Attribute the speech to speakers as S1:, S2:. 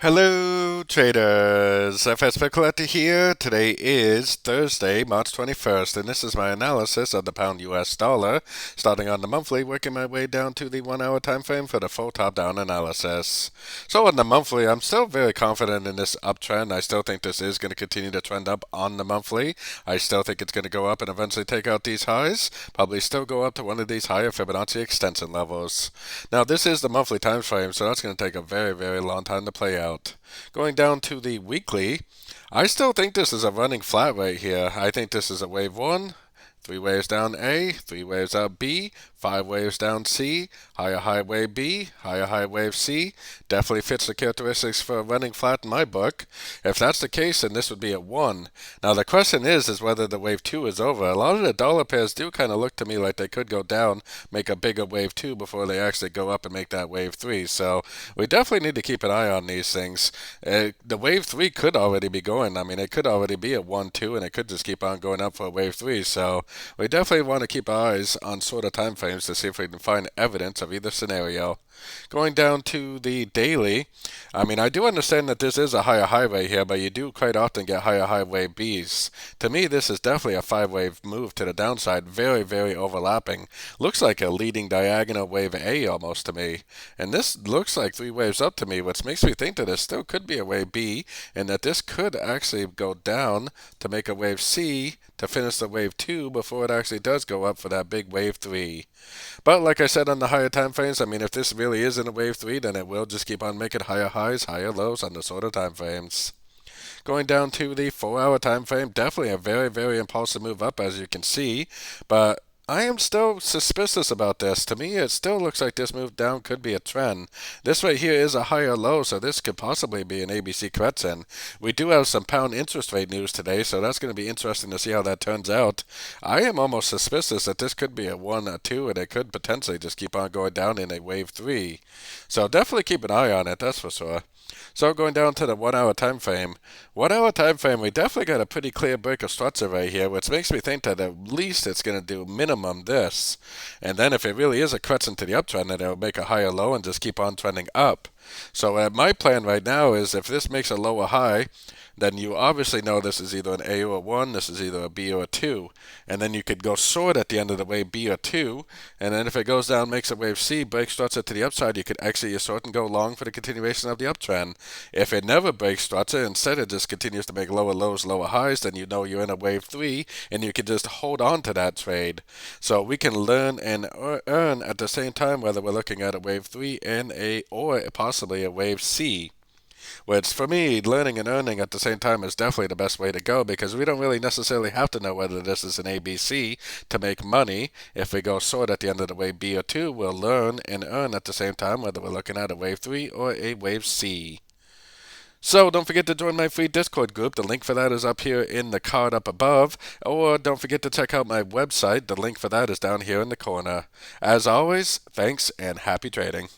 S1: Hello traders, FX Pip Collector here. Today is Thursday, March 21st, and this is my analysis of the pound US dollar, starting on the monthly, working my way down to the 1 hour time frame for the full top-down analysis. So on the monthly, I'm still very confident in this uptrend. I still think this is going to continue to trend up on the monthly. I still think it's going to go up and eventually take out these highs, probably still go up to one of these higher Fibonacci extension levels. Now this is the monthly time frame, so that's going to take a very, very long time to play out. Going down to the weekly, I still think this is a running flat right here. I think this is a wave 1, 3 waves down A, 3 waves up B, 5 waves down C, higher high wave B, higher high wave C. Definitely fits the characteristics for a running flat in my book. If that's the case, then this would be a 1. Now the question is whether the wave 2 is over. A lot of the dollar pairs do kind of look to me like they could go down, make a bigger wave 2 before they actually go up and make that wave 3. So we definitely need to keep an eye on these things. The wave 3 could already be going. I mean, it could already be a 1, 2, and it could just keep on going up for a wave 3. So we definitely want to keep our eyes on shorter time frames to see if we can find evidence of either scenario. Going down to the daily, I mean, I do understand that this is a higher high right here, but you do quite often get higher high wave Bs. To me, this is definitely a 5-wave move to the downside, very, very overlapping. Looks like a leading diagonal wave A almost to me. And this looks like 3 waves up to me, which makes me think that this still could be a wave B, and that this could actually go down to make a wave C to finish the wave 2 before it actually does go up for that big wave 3. But like I said on the higher time frames, I mean, if this really is in a wave 3, then it will just keep on making higher highs, higher lows on the shorter time frames. Going down to the 4-hour time frame, definitely a very, very impulsive move up, as you can see, but I am still suspicious about this. To me, it still looks like this move down could be a trend. This right here is a higher low, so this could possibly be an ABC correction. We do have some pound interest rate news today, so that's going to be interesting to see how that turns out. I am almost suspicious that this could be a 1 or 2, and it could potentially just keep on going down in a wave 3. So definitely keep an eye on it, that's for sure. So going down to the 1 hour time frame. 1 hour time frame, we definitely got a pretty clear break of structure right here, which makes me think that at least it's going to do minimum this. And then if it really is a correction to the uptrend, then it'll make a higher low and just keep on trending up. So my plan right now is if this makes a lower high, then you obviously know this is either an A or a 1, this is either a B or a 2. And then you could go short at the end of the wave B or 2, and then if it goes down, makes a wave C, breaks structure to the upside, you could exit your short and go long for the continuation of the uptrend. If it never breaks structure, instead it just continues to make lower lows, lower highs, then you know you're in a wave 3, and you can just hold on to that trade. So we can learn and earn at the same time whether we're looking at a wave 3 and or possibly a wave C. Which for me, learning and earning at the same time is definitely the best way to go, because we don't really necessarily have to know whether this is an ABC to make money. If we go short at the end of the wave B or 2, we'll learn and earn at the same time whether we're looking at a wave 3 or a wave C. So don't forget to join my free Discord group. The link for that is up here in the card up above. Or don't forget to check out my website. The link for that is down here in the corner. As always, thanks and happy trading.